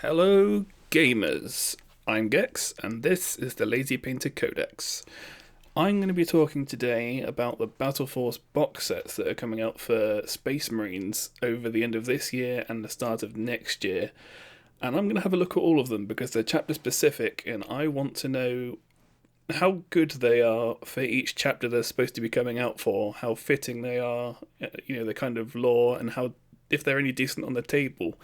Hello, gamers. I'm Gex, and this is the Lazy Painter Codex. I'm going to be talking today about the Battle Force box sets that are coming out for Space Marines over the end of this year and the start of next year. And I'm going to have a look at all of them because they're chapter specific, and I want to know how good they are for each chapter they're supposed to be coming out for, how fitting they are, the kind of lore, and how if they're any decent on the table.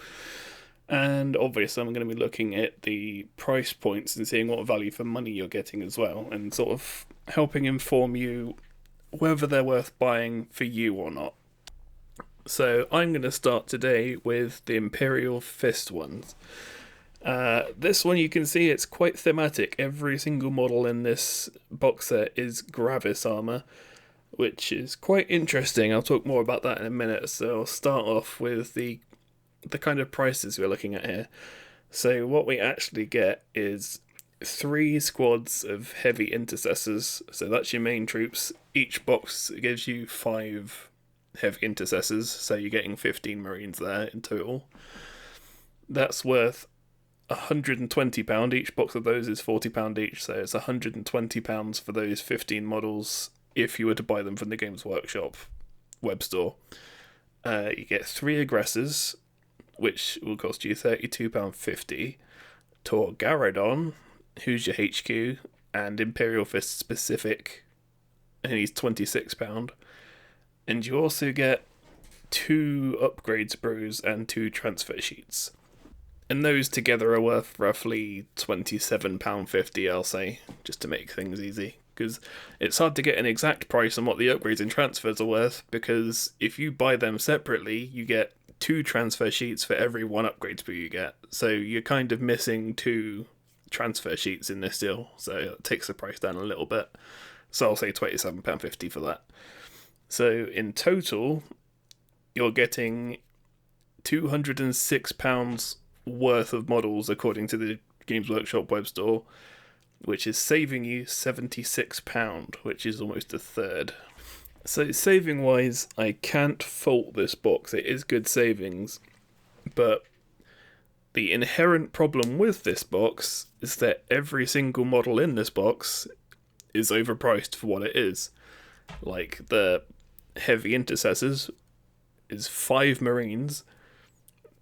And obviously I'm going to be looking at the price points and seeing what value for money you're getting as well, and sort of helping inform you whether they're worth buying for you or not. So I'm going to start today with the Imperial Fist ones. This one, you can see it's quite thematic. Every single model in this box set is Gravis armor, which is quite interesting. I'll talk more about that in a minute. So I'll start off with the kind of prices we're looking at here. So what we actually get is 3 squads of heavy intercessors. So that's your main troops. Each box gives you 5 heavy intercessors, so you're getting 15 Marines there in total. That's worth £120. Each box of those is £40 each, so it's £120 for those 15 models if you were to buy them from the Games Workshop web store. You get 3 aggressors, which will cost you £32.50. Tor Garadon, who's your HQ, and Imperial Fist specific, and he's £26. And you also get 2 upgrade sprues and 2 transfer sheets. And those together are worth roughly £27.50, I'll say, just to make things easy. Because it's hard to get an exact price on what the upgrades and transfers are worth, because if you buy them separately, you get 2 transfer sheets for every 1 upgrade sprue you get. So you're kind of missing 2 transfer sheets in this deal, so it takes the price down a little bit. So I'll say £27.50 for that. So in total, you're getting £206 worth of models according to the Games Workshop web store, which is saving you £76, which is almost a third. So saving wise, I can't fault this box. It is good savings, but the inherent problem with this box is that every single model in this box is overpriced for what it is. Like the heavy intercessors is 5 Marines.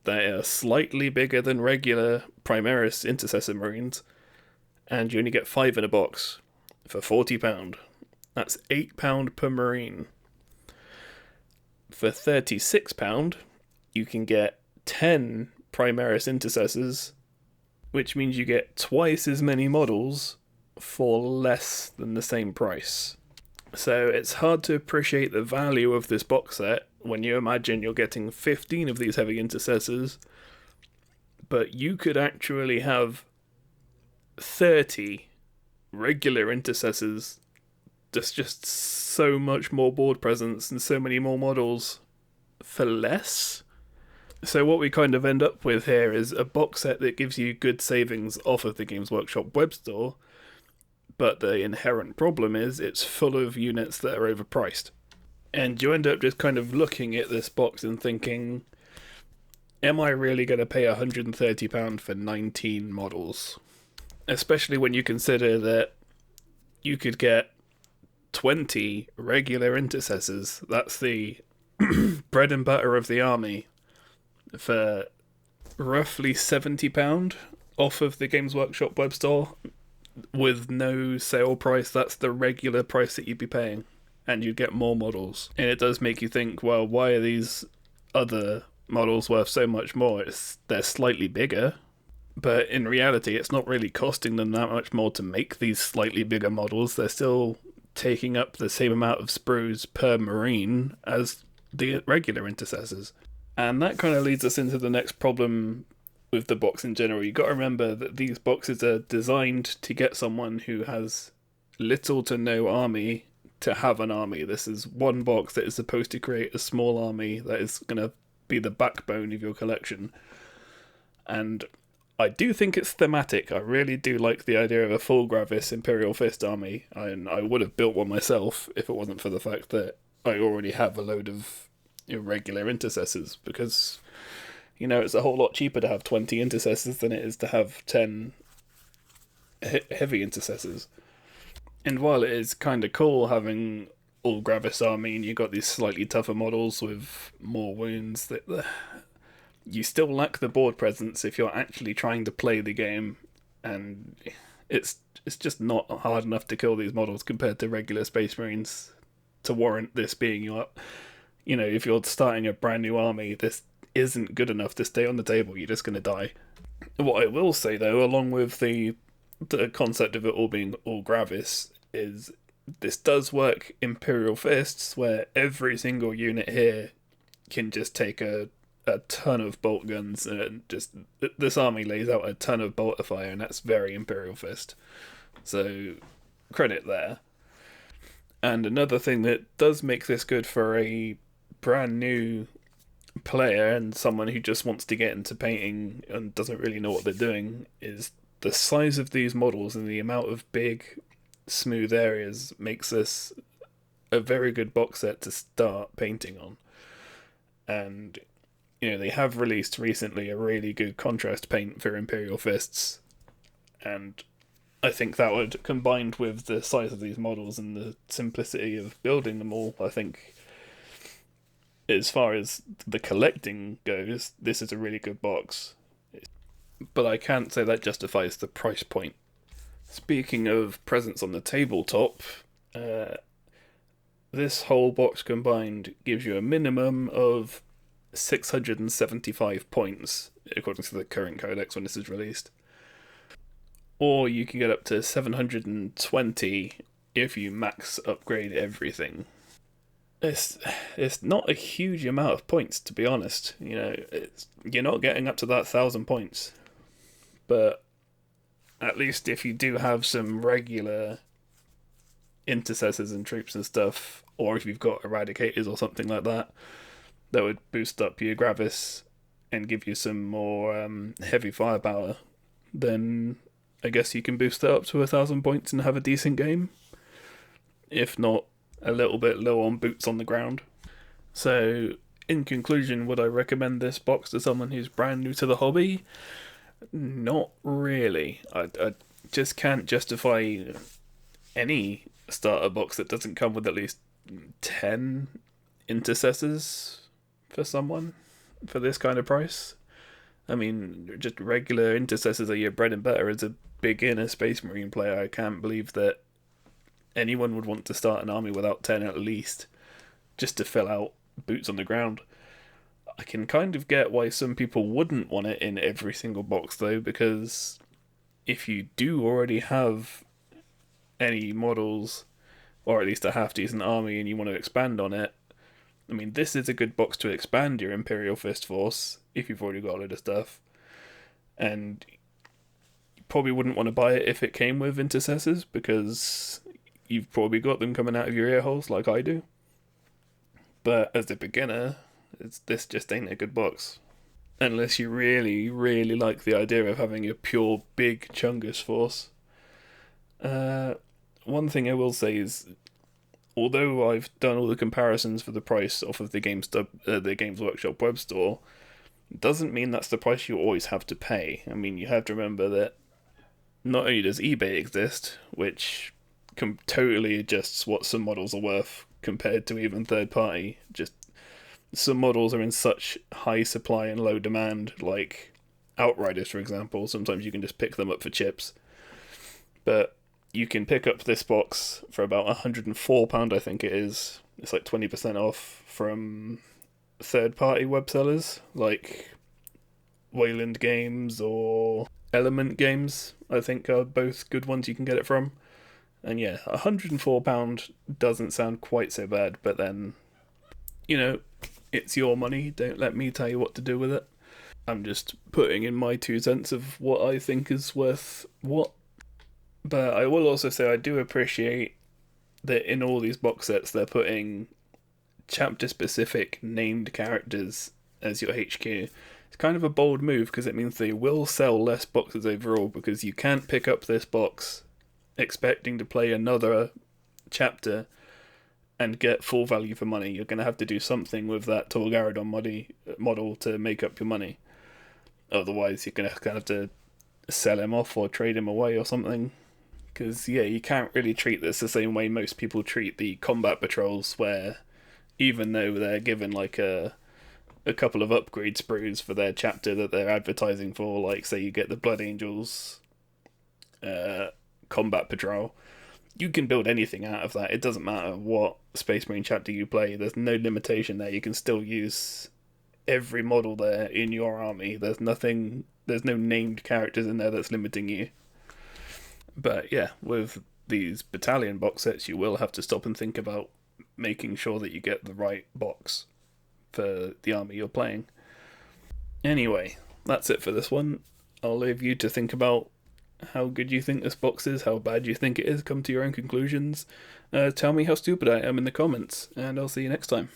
They are slightly bigger than regular Primaris intercessor Marines, and you only get 5 in a box for £40. That's £8 per Marine. For £36, you can get 10 Primaris intercessors, which means you get twice as many models for less than the same price. So it's hard to appreciate the value of this box set when you imagine you're getting 15 of these heavy intercessors, but you could actually have 30 regular intercessors. There's just so much more board presence and so many more models for less. So what we kind of end up with here is a box set that gives you good savings off of the Games Workshop web store, but the inherent problem is it's full of units that are overpriced. And you end up just kind of looking at this box and thinking, am I really going to pay £130 for 19 models? Especially when you consider that you could get 20 regular intercessors. That's the bread and butter of the army, for roughly £70 off of the Games Workshop web store with no sale price. That's the regular price that you'd be paying, and you'd get more models. And it does make you think, well, why are these other models worth so much more? They're slightly bigger, but in reality it's not really costing them that much more to make these slightly bigger models. They're still taking up the same amount of sprues per Marine as the regular intercessors. And that kind of leads us into the next problem with the box in general. You've got to remember that these boxes are designed to get someone who has little to no army to have an army. This is one box that is supposed to create a small army that is going to be the backbone of your collection. And I do think it's thematic. I really do like the idea of a full Gravis Imperial Fist army, and I would have built one myself if it wasn't for the fact that I already have a load of irregular intercessors, because It's a whole lot cheaper to have 20 intercessors than it is to have 10 heavy intercessors. And while it is kind of cool having all Gravis army and you've got these slightly tougher models with more wounds, that you still lack the board presence if you're actually trying to play the game, and it's just not hard enough to kill these models compared to regular Space Marines to warrant this being your. If you're starting a brand new army, this isn't good enough to stay on the table. You're just going to die. What I will say though, along with the concept of it all being all Gravis, is this does work Imperial Fists, where every single unit here can just take a ton of bolt guns, and just this army lays out a ton of bolter fire, and that's very Imperial Fist. So credit there. And another thing that does make this good for a brand new player and someone who just wants to get into painting and doesn't really know what they're doing is the size of these models and the amount of big, smooth areas makes this a very good box set to start painting on. And, they have released recently a really good contrast paint for Imperial Fists. And I think that would, combined with the size of these models and the simplicity of building them all, I think, as far as the collecting goes, this is a really good box. But I can't say that justifies the price point. Speaking of presents on the tabletop, this whole box combined gives you a minimum of 675 points, according to the current codex when this is released. Or you can get up to 720 if you max upgrade everything. It's not a huge amount of points, to be honest. You're not getting up to that 1,000 points. But at least if you do have some regular intercessors and troops and stuff, or if you've got eradicators or something like that, that would boost up your Gravis and give you some more heavy firepower, then I guess you can boost that up to 1,000 points and have a decent game. If not, a little bit low on boots on the ground. So, in conclusion, would I recommend this box to someone who's brand new to the hobby? Not really. I just can't justify any starter box that doesn't come with at least 10 intercessors for someone for this kind of price. I mean, just regular intercessors are your bread and butter as a beginner Space Marine player. I can't believe that anyone would want to start an army without 10 at least, just to fill out boots on the ground. I can kind of get why some people wouldn't want it in every single box though, because if you do already have any models, or at least a half decent army, and you want to expand on it, I mean, this is a good box to expand your Imperial Fist force if you've already got a load of stuff. And you probably wouldn't want to buy it if it came with intercessors, because you've probably got them coming out of your ear holes like I do. But as a beginner, this just ain't a good box. Unless you really, really like the idea of having a pure big Chungus force. One thing I will say is, although I've done all the comparisons for the price off of the Games Workshop web store, doesn't mean that's the price you always have to pay. I mean, you have to remember that not only does eBay exist, which totally adjusts what some models are worth compared to even third party. Just some models are in such high supply and low demand, like Outriders, for example. Sometimes you can just pick them up for chips. But you can pick up this box for about £104, I think it is. It's like 20% off from third-party web sellers, like Wayland Games or Element Games, I think are both good ones you can get it from. And yeah, £104 doesn't sound quite so bad, but then, it's your money. Don't let me tell you what to do with it. I'm just putting in my 2 cents of what I think is worth what. But I will also say I do appreciate that in all these box sets they're putting chapter-specific named characters as your HQ. It's kind of a bold move because it means they will sell less boxes overall, because you can't pick up this box expecting to play another chapter and get full value for money. You're going to have to do something with that Tol Garadon model to make up your money. Otherwise, you're going to have to sell him off or trade him away or something. Because, yeah, you can't really treat this the same way most people treat the combat patrols, where even though they're given like a couple of upgrade sprues for their chapter that they're advertising for, like say you get the Blood Angels combat patrol, you can build anything out of that. It doesn't matter what Space Marine chapter you play. There's no limitation there. You can still use every model there in your army. There's no named characters in there that's limiting you. But yeah, with these Battalion box sets, you will have to stop and think about making sure that you get the right box for the army you're playing. Anyway, that's it for this one. I'll leave you to think about how good you think this box is, how bad you think it is, come to your own conclusions. Tell me how stupid I am in the comments, and I'll see you next time.